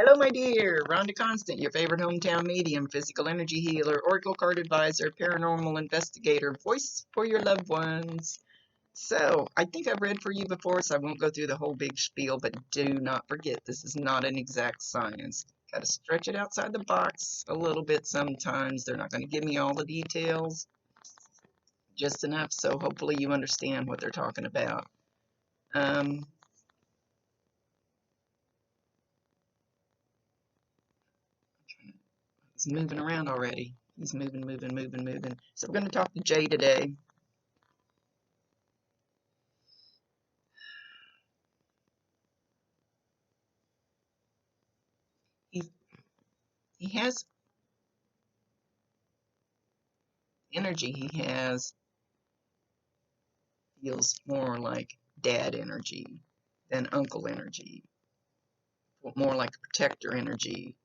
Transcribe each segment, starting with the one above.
Hello, my dear. Rhonda Constant, your favorite hometown medium, physical energy healer, oracle card advisor, paranormal investigator, voice for your loved ones. So, I think I've read for you before, so I won't go through the whole big spiel, but do not forget, this is not an exact science. Got to stretch it outside the box a little bit sometimes. They're not going to give me all the details, just enough, so hopefully you understand what they're talking about. He's moving around already. He's moving. So we're going to talk to Jay today. He has energy he has feels more like dad energy than uncle energy, more like protector energy,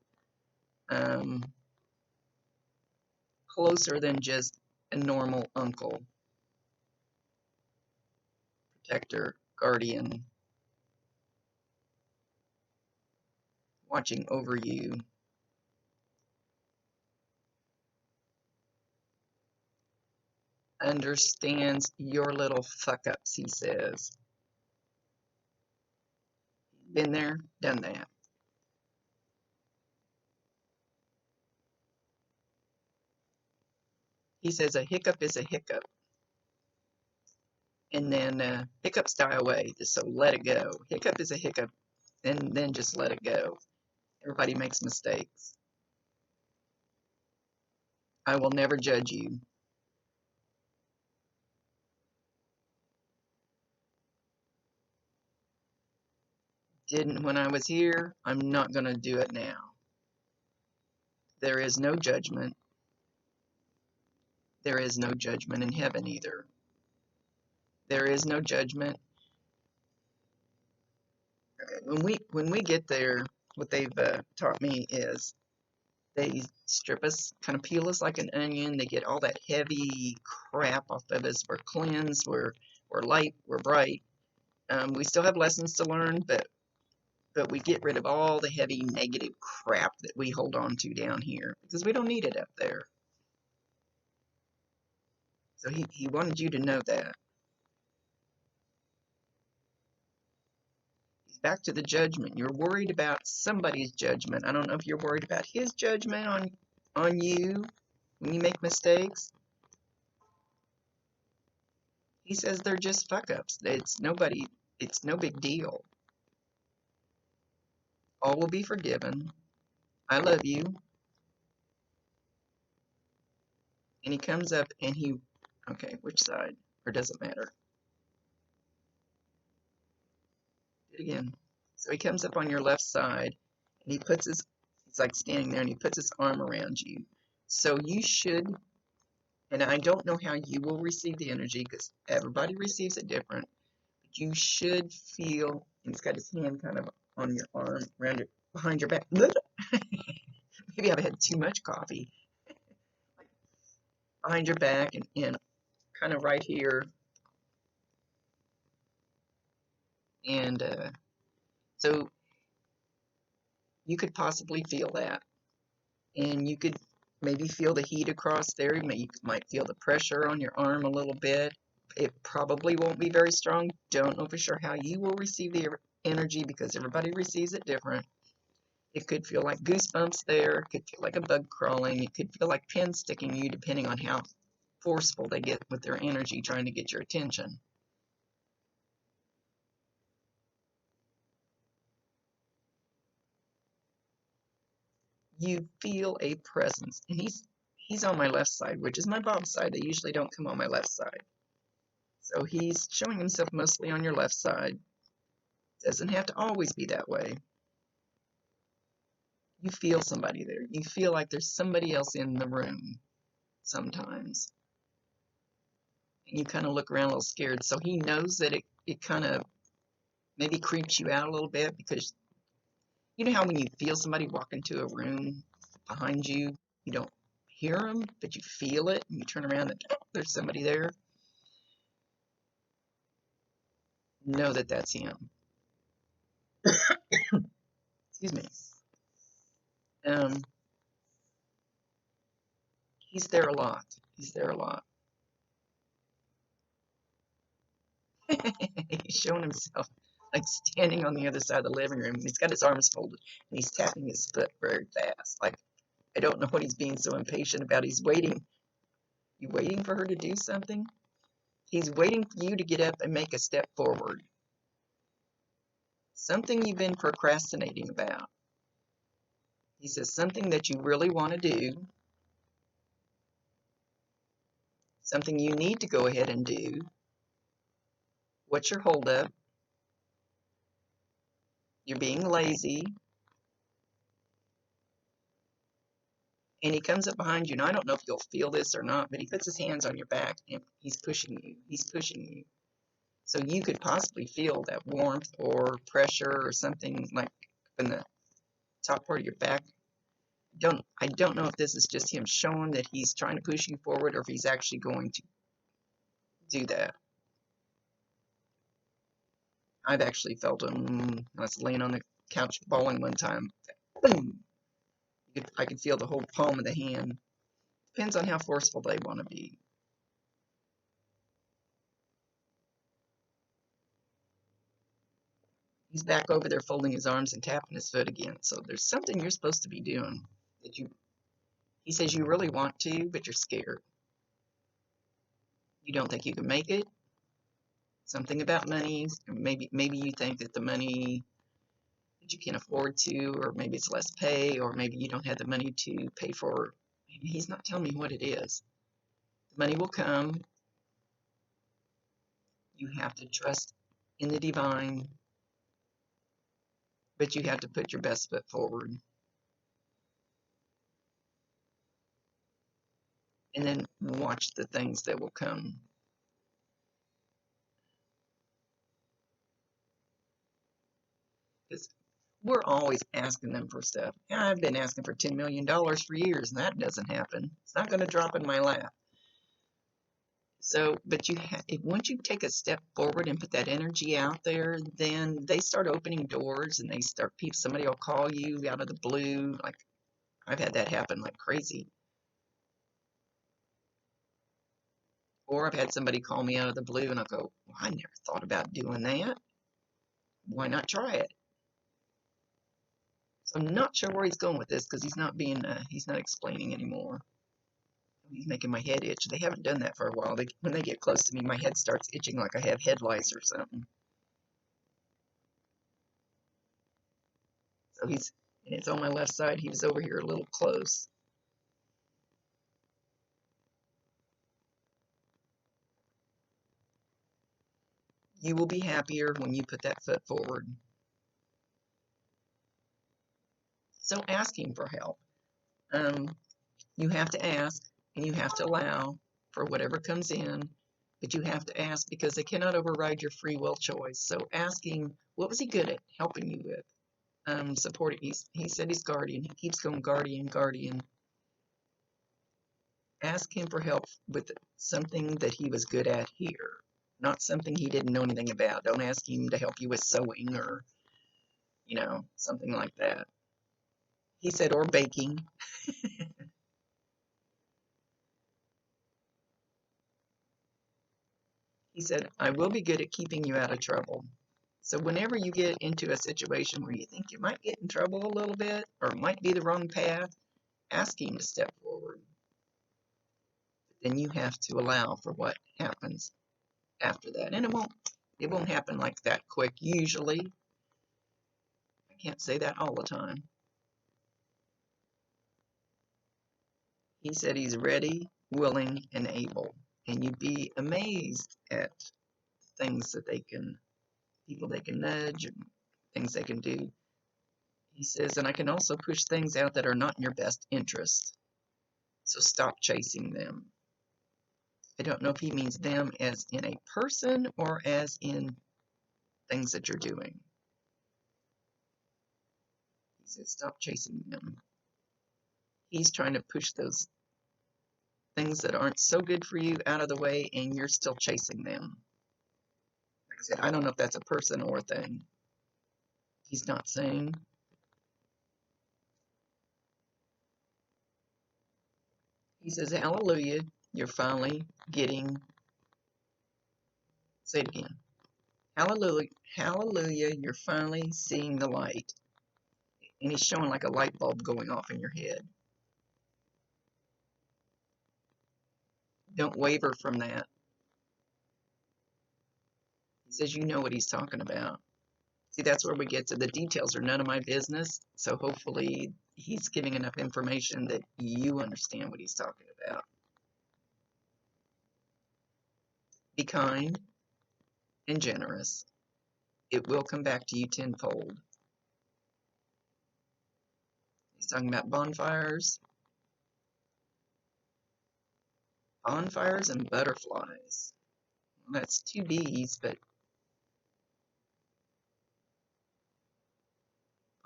closer than just a normal uncle, protector, guardian, watching over you. Understands your little fuck ups, he says. Been there, done that. He says a hiccup is a hiccup. And then hiccups die away, so let it go. Hiccup is a hiccup, and then just let it go. Everybody makes mistakes. I will never judge you. Didn't when I was here, I'm not going to do it now. There is no judgment. There is no judgment in heaven either. There is no judgment. When we get there, what they've taught me is they strip us, kind of peel us like an onion. They get all that heavy crap off of us. We're cleansed. We're light. We're bright. We still have lessons to learn, but we get rid of all the heavy negative crap that we hold on to down here because we don't need it up there. So he wanted you to know that. He's back to the judgment. You're worried about somebody's judgment. I don't know if you're worried about his judgment on you when you make mistakes. He says they're just fuck-ups. It's no big deal. All will be forgiven. I love you. And he comes up and okay, which side? Or does it matter? Do it again. So he comes up on your left side and he's like standing there and he puts his arm around you. So you should, and I don't know how you will receive the energy because everybody receives it different, but you should feel, and he's got his hand kind of on your arm, behind your back. Maybe I've had too much coffee. Behind your back and kind of right here. And so you could possibly feel that. And you could maybe feel the heat across there. You might feel the pressure on your arm a little bit. It probably won't be very strong. Don't know for sure how you will receive the energy because everybody receives it different. It could feel like goosebumps there. It could feel like a bug crawling. It could feel like pins sticking you depending on how forceful they get with their energy trying to get your attention. You feel a presence, and he's on my left side, which is my mom's side. They usually don't come on my left side. So he's showing himself mostly on your left side. Doesn't have to always be that way. You feel somebody there. You feel like there's somebody else in the room sometimes. And you kind of look around a little scared. So he knows that it kind of maybe creeps you out a little bit because you know how when you feel somebody walk into a room behind you, you don't hear them, but you feel it, and you turn around and oh, there's somebody there. Know that that's him. Excuse me. Um, he's there a lot. He's there a lot. He's showing himself like standing on the other side of the living room. He's got his arms folded and he's tapping his foot very fast. Like, I don't know what he's being so impatient about. He's waiting. You waiting for her to do something? He's waiting for you to get up and make a step forward. Something you've been procrastinating about. He says something that you really want to do, something you need to go ahead and do. What's your holdup? You're being lazy. And he comes up behind you, and I don't know if you'll feel this or not, but he puts his hands on your back and he's pushing you. He's pushing you. So you could possibly feel that warmth or pressure or something like in the top part of your back. I don't know if this is just him showing that he's trying to push you forward or if he's actually going to do that. I've actually felt him. I was laying on the couch bawling one time. Boom! I could feel the whole palm of the hand. Depends on how forceful they want to be. He's back over there folding his arms and tapping his foot again. So there's something you're supposed to be doing that he says you really want to, but you're scared. You don't think you can make it. Something about money. Maybe you think that the money that you can't afford to, or maybe it's less pay, or maybe you don't have the money to pay for. He's not telling me what it is. The money will come. You have to trust in the divine, but you have to put your best foot forward. And then watch the things that will come. Because we're always asking them for stuff. I've been asking for $10 million for years, and that doesn't happen. It's not going to drop in my lap. So, but once you take a step forward and put that energy out there, then they start opening doors, and somebody will call you out of the blue. Like, I've had that happen like crazy. Or I've had somebody call me out of the blue, and I'll go, well, I never thought about doing that. Why not try it? So I'm not sure where he's going with this because he's not explaining anymore. He's making my head itch. They haven't done that for a while. When they get close to me, my head starts itching like I have head lice or something. So it's on my left side. He was over here a little close. You will be happier when you put that foot forward. So ask him for help. You have to ask and you have to allow for whatever comes in, but you have to ask because they cannot override your free will choice. So ask him, what was he good at helping you with? Supporting. He said he's guardian. He keeps going guardian, guardian. Ask him for help with something that he was good at here, not something he didn't know anything about. Don't ask him to help you with sewing or, something like that. He said, or baking. He said, I will be good at keeping you out of trouble. So whenever you get into a situation where you think you might get in trouble a little bit or it might be the wrong path, ask him to step forward. But then you have to allow for what happens after that. And it won't happen like that quick usually. I can't say that all the time. He said he's ready, willing, and able. And you'd be amazed at things that people they can nudge and things they can do. He says, and I can also push things out that are not in your best interest. So stop chasing them. I don't know if he means them as in a person or as in things that you're doing. He says, stop chasing them. He's trying to push those things that aren't so good for you out of the way, and you're still chasing them. Like I said, I don't know if that's a person or a thing. He's not saying. He says, hallelujah, you're finally getting, say it again. Hallelujah, hallelujah, you're finally seeing the light. And he's showing like a light bulb going off in your head. Don't waver from that. He says you know what he's talking about. See, that's where we get to the details are none of my business. So hopefully he's giving enough information that you understand what he's talking about. Be kind and generous. It will come back to you tenfold. He's talking about bonfires. Bonfires and butterflies. Well, that's two bees, but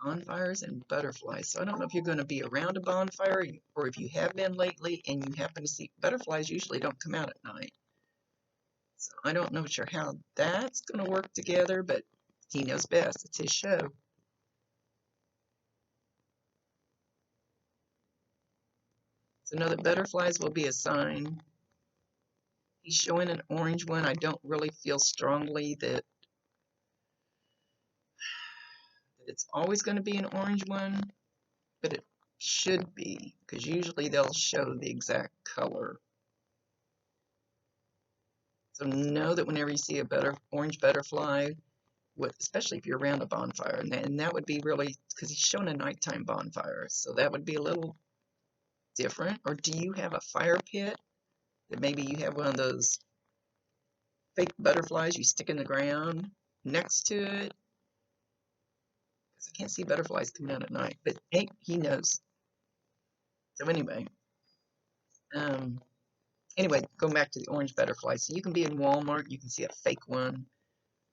bonfires and butterflies. So I don't know if you're going to be around a bonfire or if you have been lately and you happen to see butterflies usually don't come out at night. So I don't know sure how that's going to work together, but he knows best. It's his show. So know that butterflies will be a sign. He's showing an orange one. I don't really feel strongly that it's always going to be an orange one, but it should be, because usually they'll show the exact color. So know that whenever you see a orange butterfly, especially if you're around a bonfire, and that would be really, because he's showing a nighttime bonfire, so that would be a little different. Or do you have a fire pit that maybe you have one of those fake butterflies you stick in the ground next to it? Because I can't see butterflies coming out at night, but hey, he knows. So anyway, going back to the orange butterfly. So you can be in Walmart, you can see a fake one.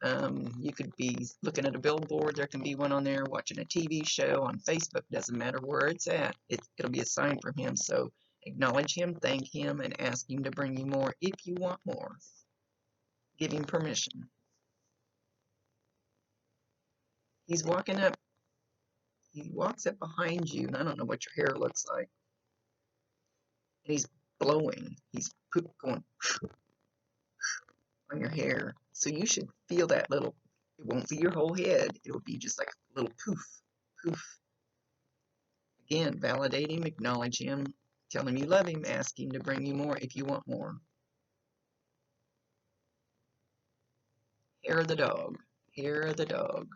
You could be looking at a billboard, there can be one on there, watching a TV show on Facebook, doesn't matter where it's at, it'll be a sign from him. So acknowledge him, thank him, and ask him to bring you more if you want more. Give him permission. He's walking up, he walks up behind you, and I don't know what your hair looks like. And he's blowing, he's going on your hair. So you should feel that little, it won't be your whole head, it'll be just like a little poof, poof. Again, validate him, acknowledge him, tell him you love him, ask him to bring you more if you want more. Hair of the dog, hair of the dog.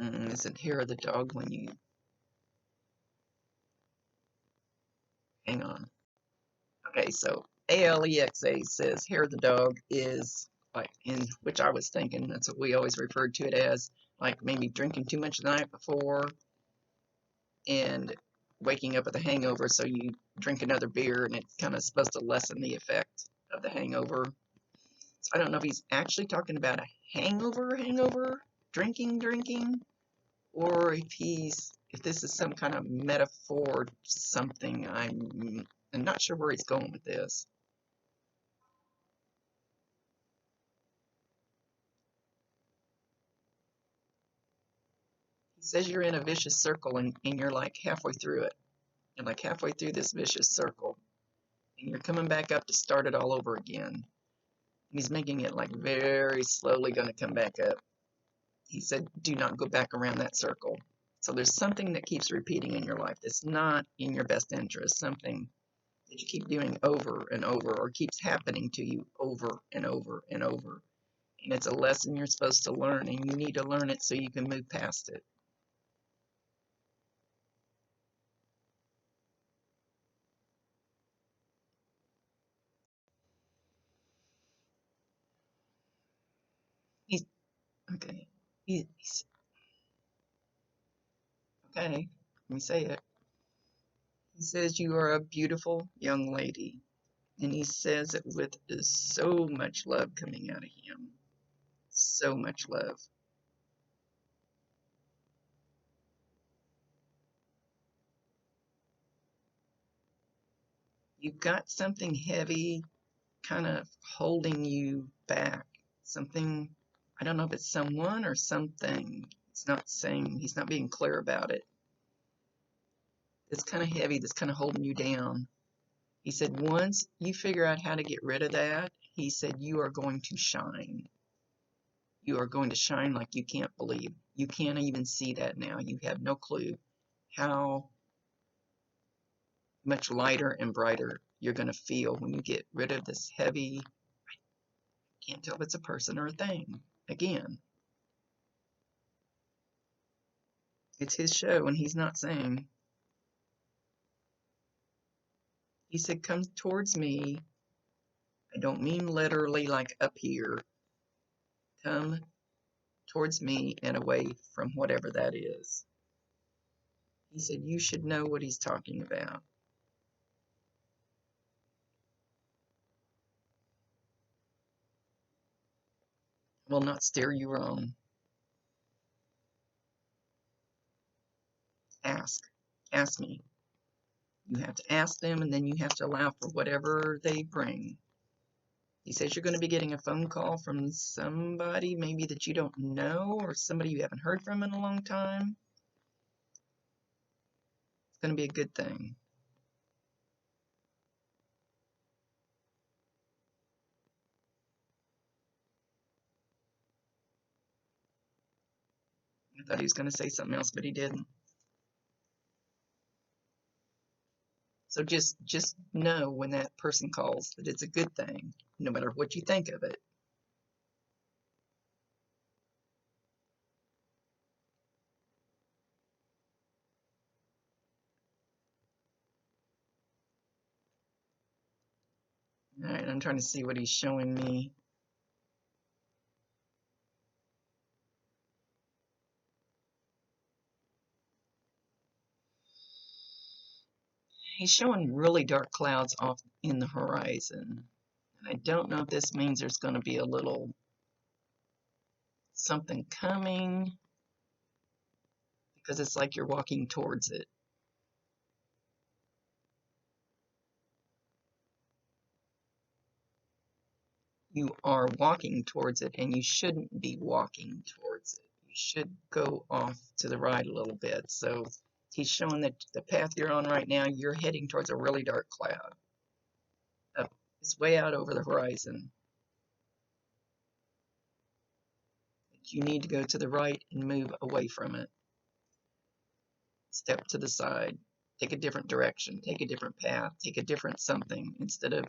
Isn't hair of the dog when you, hang on. Okay, so Alexa says hair of the dog is like, in which I was thinking, that's what we always referred to it as, like maybe drinking too much the night before and waking up with a hangover, so you drink another beer and it's kind of supposed to lessen the effect of the hangover. So I don't know if he's actually talking about a hangover, drinking, or if this is some kind of metaphor, something. I'm not sure where he's going with this. He says you're in a vicious circle and you're like halfway through it. You're like halfway through this vicious circle. And you're coming back up to start it all over again. And he's making it like very slowly going to come back up. He said, do not go back around that circle. So there's something that keeps repeating in your life that's not in your best interest, something that you keep doing over and over, or keeps happening to you over and over and over. And it's a lesson you're supposed to learn, and you need to learn it so you can move past it. He's okay. He's okay. Let me say it. He says you are a beautiful young lady, and he says it with so much love coming out of him. So much love. You've got something heavy kind of holding you back. Something, I don't know if it's someone or something. He's not being clear about it. that's kind of heavy, that's kind of holding you down. He said, once you figure out how to get rid of that, he said, you are going to shine. You are going to shine like you can't believe. You can't even see that now. You have no clue how much lighter and brighter you're going to feel when you get rid of this heavy, I can't tell if it's a person or a thing. Again, it's his show and he's not saying. He said, come towards me. I don't mean literally like up here. Come towards me and away from whatever that is. He said, you should know what he's talking about. I will not steer you wrong. Ask. Ask me. You have to ask them, and then you have to allow for whatever they bring. He says you're going to be getting a phone call from somebody maybe that you don't know, or somebody you haven't heard from in a long time. It's going to be a good thing. I thought he was going to say something else, but he didn't. So just know when that person calls that it's a good thing, no matter what you think of it. All right, I'm trying to see what he's showing me. He's showing really dark clouds off in the horizon. And I don't know if this means there's going to be a little something coming, because it's like you're walking towards it. You are walking towards it, and you shouldn't be walking towards it. You should go off to the right a little bit. So he's showing that the path you're on right now, you're heading towards a really dark cloud. It's way out over the horizon. You need to go to the right and move away from it. Step to the side. Take a different direction. Take a different path. Take a different something instead of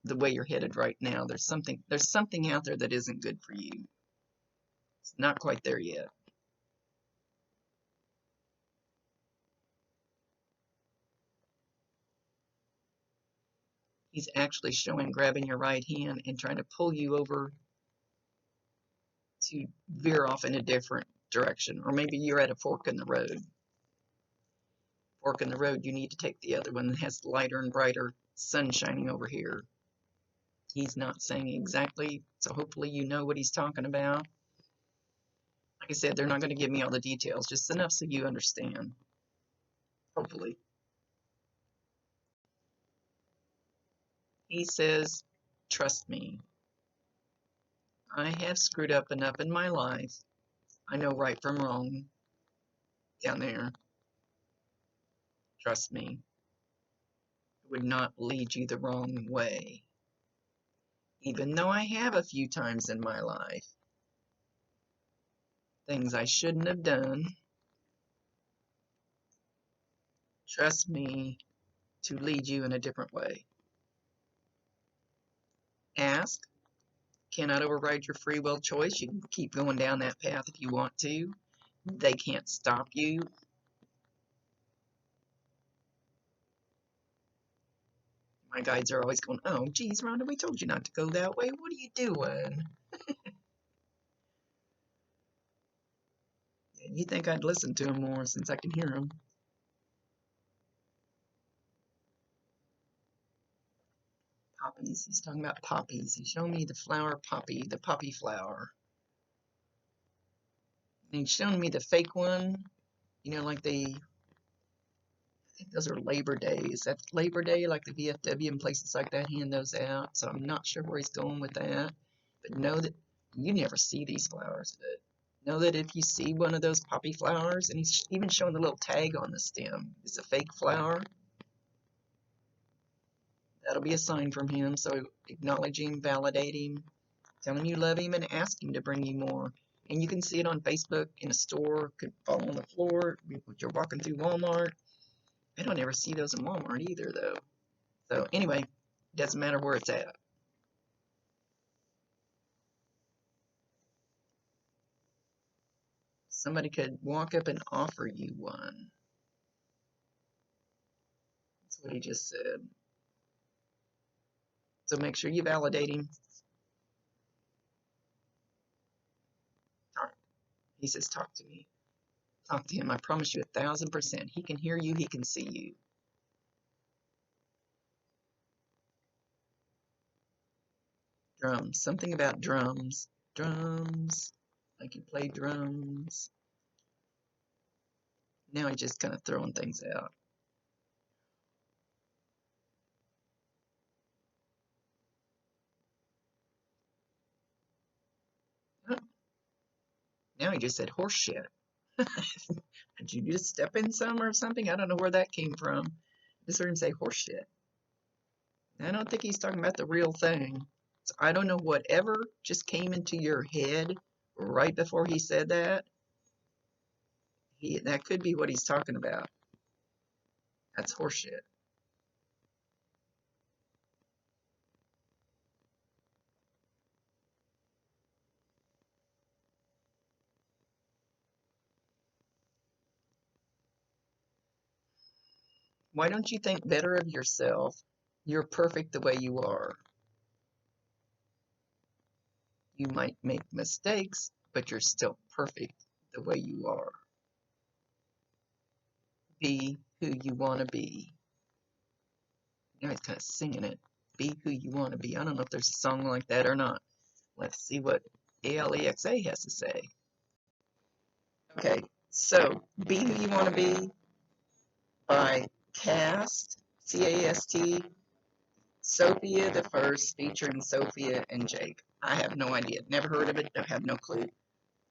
the way you're headed right now. There's something out there that isn't good for you. It's not quite there yet. He's actually showing grabbing your right hand and trying to pull you over to veer off in a different direction. Or maybe you're at a fork in the road. Fork in the road, you need to take the other one that has lighter and brighter sun shining over here. He's not saying exactly, so hopefully you know what he's talking about. Like I said, they're not going to give me all the details, just enough so you understand. Hopefully. He says, trust me. I have screwed up enough in my life. I know right from wrong down there. Trust me. It would not lead you the wrong way. Even though I have a few times in my life. Things I shouldn't have done. Trust me to lead you in a different way. Ask. Cannot override your free will choice. You can keep going down that path if you want to. They can't stop you. My guides are always going, oh, geez, Rhonda, we told you not to go that way. What are you doing? You think I'd listen to him more since I can hear him. Poppies. He's talking about poppies. He's showing me the flower poppy, the poppy flower. And he's showing me the fake one. You know, like I think those are Labor Day. Is that Labor Day, like the VFW and places like that hand those out? So I'm not sure where he's going with that. But know that you never see these flowers, but Know that if you see one of those poppy flowers, and he's even showing the little tag on the stem, it's a fake flower, that'll be a sign from him. So acknowledge him, validate him, tell him you love him, and ask him to bring you more. And you can see it on Facebook, in a store, could fall on the floor, you're walking through Walmart. I don't ever see those in Walmart either, though. So anyway, doesn't matter where it's at. Somebody could walk up and offer you one. That's what he just said. So make sure you validate him. He says, talk to me. Talk to him. I promise you 1,000%. He can hear you. He can see you. Drums. Something about drums. Drums. Like you play drums. Now he's just kind of throwing things out. Oh. Now he just said horse shit. Did you just step in some or something? I don't know where that came from. I just heard him say horse shit. I don't think he's talking about the real thing. So I don't know, whatever just came into your head right before he said that. That could be what he's talking about. That's horseshit. Why don't you think better of yourself? You're perfect the way you are. You might make mistakes, but you're still perfect the way you are. Be who you want to be. Now he's kind of singing it. Be who you want to be. I don't know if there's a song like that or not. Let's see what Alexa has to say. Okay, so Be Who You Want to Be by Cast, C-A-S-T, Sophia the First, featuring Sophia and Jake. I have no idea. Never heard of it. I have no clue.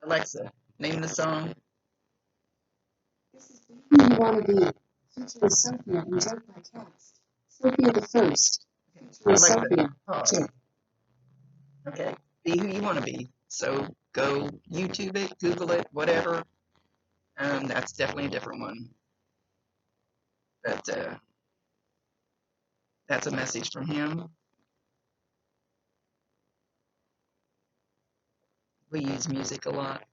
Alexa, name the song. This is Be Who You Want to Be, featuring Sophia and Jake by Cast. Sophia the First, featuring Sophia, Jake. Okay, Be Who You Want to Be. So go YouTube it, Google it, whatever. That's definitely a different one. But that's a message from him. We use music a lot.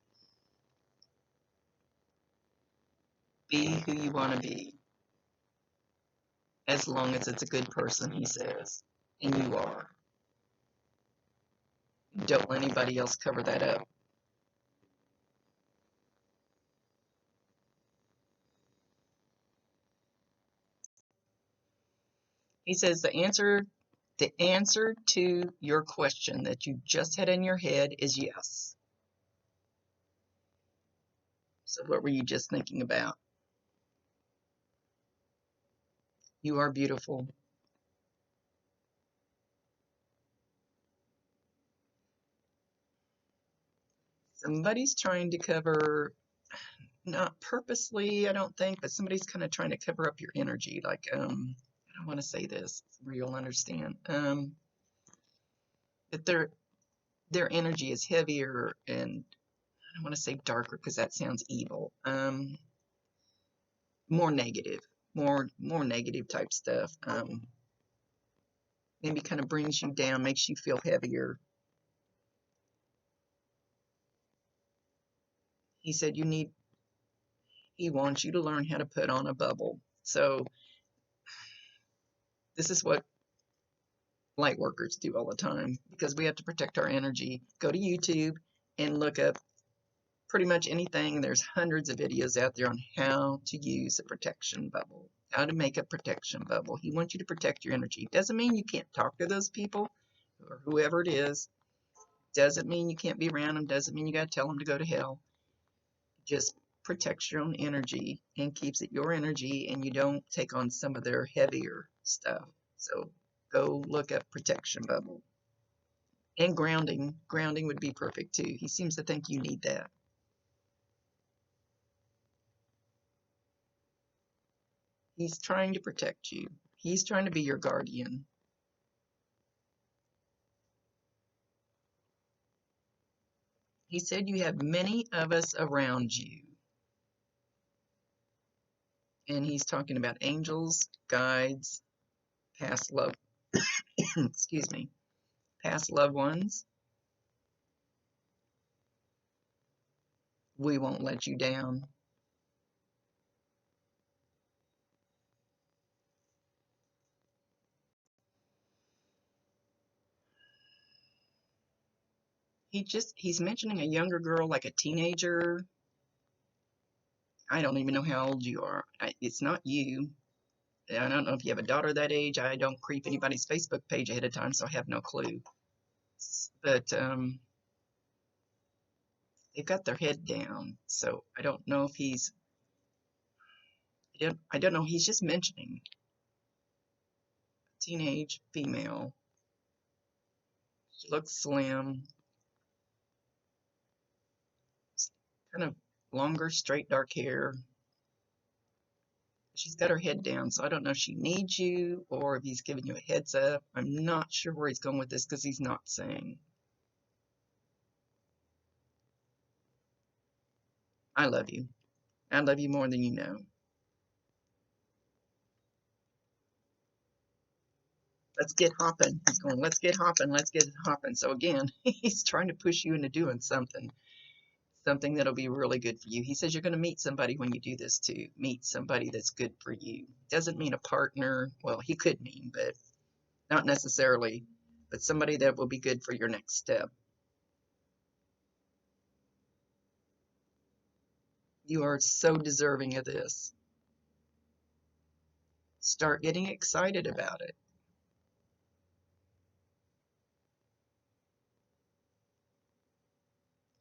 Be who you want to be. As long as it's a good person, he says. And you are. Don't let anybody else cover that up. He says the answer to your question that you just had in your head is yes. So what were you just thinking about? You are beautiful. Somebody's trying to cover, not purposely, I don't think, but somebody's kind of trying to cover up your energy. Like, I don't want to say this where you'll understand. That their energy is heavier, and I don't want to say darker because that sounds evil. More negative, more negative type stuff. Maybe kind of brings you down, makes you feel heavier. He said he wants you to learn how to put on a bubble. So this is what light workers do all the time, because we have to protect our energy. Go to YouTube and look up pretty much anything. There's hundreds of videos out there on how to use a protection bubble, how to make a protection bubble. He wants you to protect your energy. Doesn't mean you can't talk to those people or whoever it is. Doesn't mean you can't be around them. Doesn't mean you got to tell them to go to hell. Just protects your own energy and keeps it your energy, and you don't take on some of their heavier stuff. So go look up protection bubble. And grounding. Grounding would be perfect too. He seems to think you need that. He's trying to protect you. He's trying to be your guardian. He said you have many of us around you. And he's talking about angels, guides, past love, excuse me, past loved ones. We won't let you down. He's mentioning a younger girl, like a teenager. I don't even know how old you are. It's not you. I don't know if you have a daughter that age. I don't creep anybody's Facebook page ahead of time, so I have no clue. But they've got their head down, so I don't know if I don't know. He's just mentioning teenage female. She looks slim, kind of longer, straight, dark hair. She's got her head down, so I don't know if she needs you or if he's giving you a heads up. I'm not sure where he's going with this because he's not saying. I love you. I love you more than you know. Let's get hopping. He's going, let's get hopping, let's get hopping. So again, he's trying to push you into doing something that'll be really good for you. He says you're going to meet somebody when you do this too. Meet somebody that's good for you. Doesn't mean a partner. Well, he could mean, but not necessarily. But somebody that will be good for your next step. You are so deserving of this. Start getting excited about it.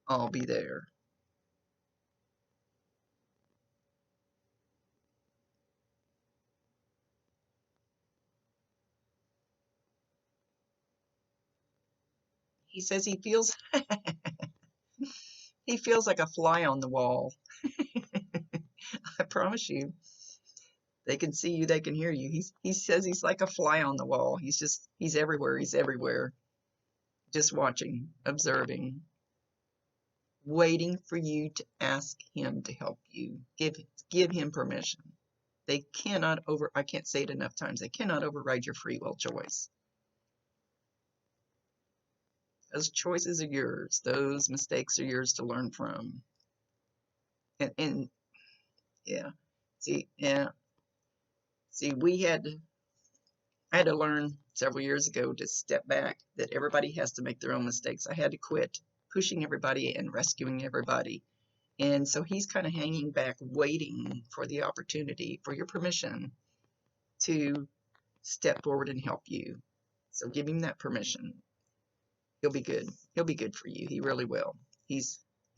I'll be there. He says he feels he feels like a fly on the wall. I promise you. They can see you, they can hear you. He says he's like a fly on the wall. He's everywhere. He's everywhere. Just watching, observing, waiting for you to ask him to help you. Give him permission. They cannot I can't say it enough times. They cannot override your free will choice. Those choices are yours. Those mistakes are yours to learn from. And yeah. See, yeah. See, I had to learn several years ago to step back, that everybody has to make their own mistakes. I had to quit pushing everybody and rescuing everybody. And so he's kind of hanging back, waiting for the opportunity, for your permission to step forward and help you. So give him that permission. He'll be good. He'll be good for you. He really will. He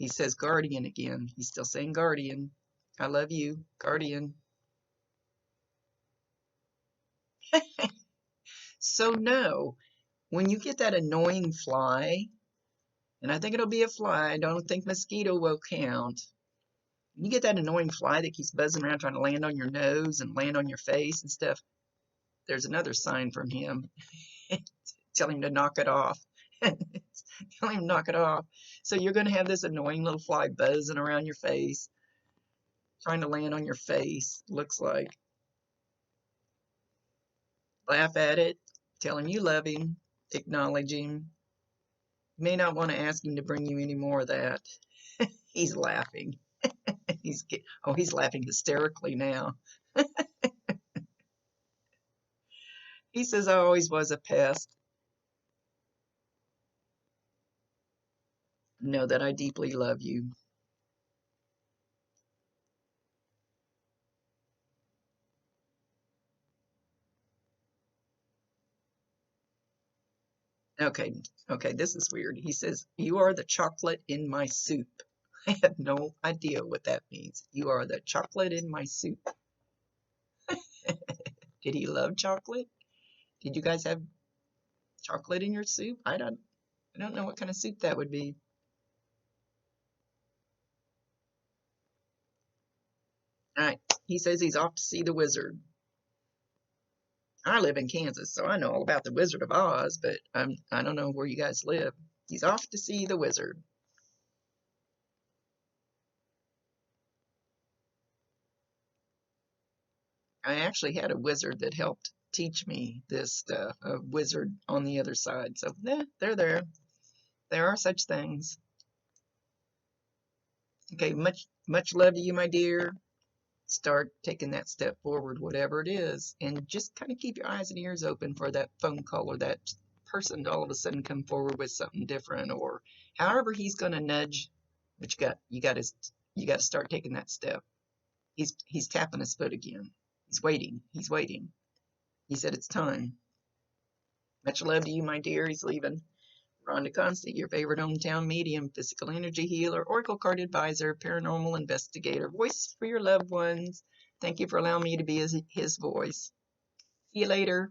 says guardian again. He's still saying guardian. I love you, guardian. So no, when you get that annoying fly, and I think it'll be a fly, I don't think mosquito will count. When you get that annoying fly that keeps buzzing around trying to land on your nose and land on your face and stuff, there's another sign from him. Tell him to knock it off. Tell him to knock it off. So you're going to have this annoying little fly buzzing around your face, trying to land on your face, looks like. Laugh at it. Tell him you love him. Acknowledge him. You may not want to ask him to bring you any more of that. He's laughing. He's laughing hysterically now. He says, I always was a pest. Know that I deeply love you. Okay, this is weird. He says, you are the chocolate in my soup. I have no idea what that means. You are the chocolate in my soup. Did he love chocolate? Did you guys have chocolate in your soup? I don't know what kind of soup that would be. All right, he says he's off to see the wizard. I live in Kansas, so I know all about the Wizard of Oz, but I don't know where you guys live. He's off to see the wizard. I actually had a wizard that helped teach me this stuff, a wizard on the other side. So, they're there. There are such things. Okay, much love to you, my dear. Start taking that step forward, whatever it is, and just kind of keep your eyes and ears open for that phone call or that person to all of a sudden come forward with something different, or however he's going to nudge. But you got to start taking that step. He's tapping his foot again. He's waiting. He's waiting. He said it's time. Much love to you, my dear. He's leaving. Rhonda Constant, your favorite hometown medium, physical energy healer, oracle card advisor, paranormal investigator, voice for your loved ones. Thank you for allowing me to be his voice. See you later.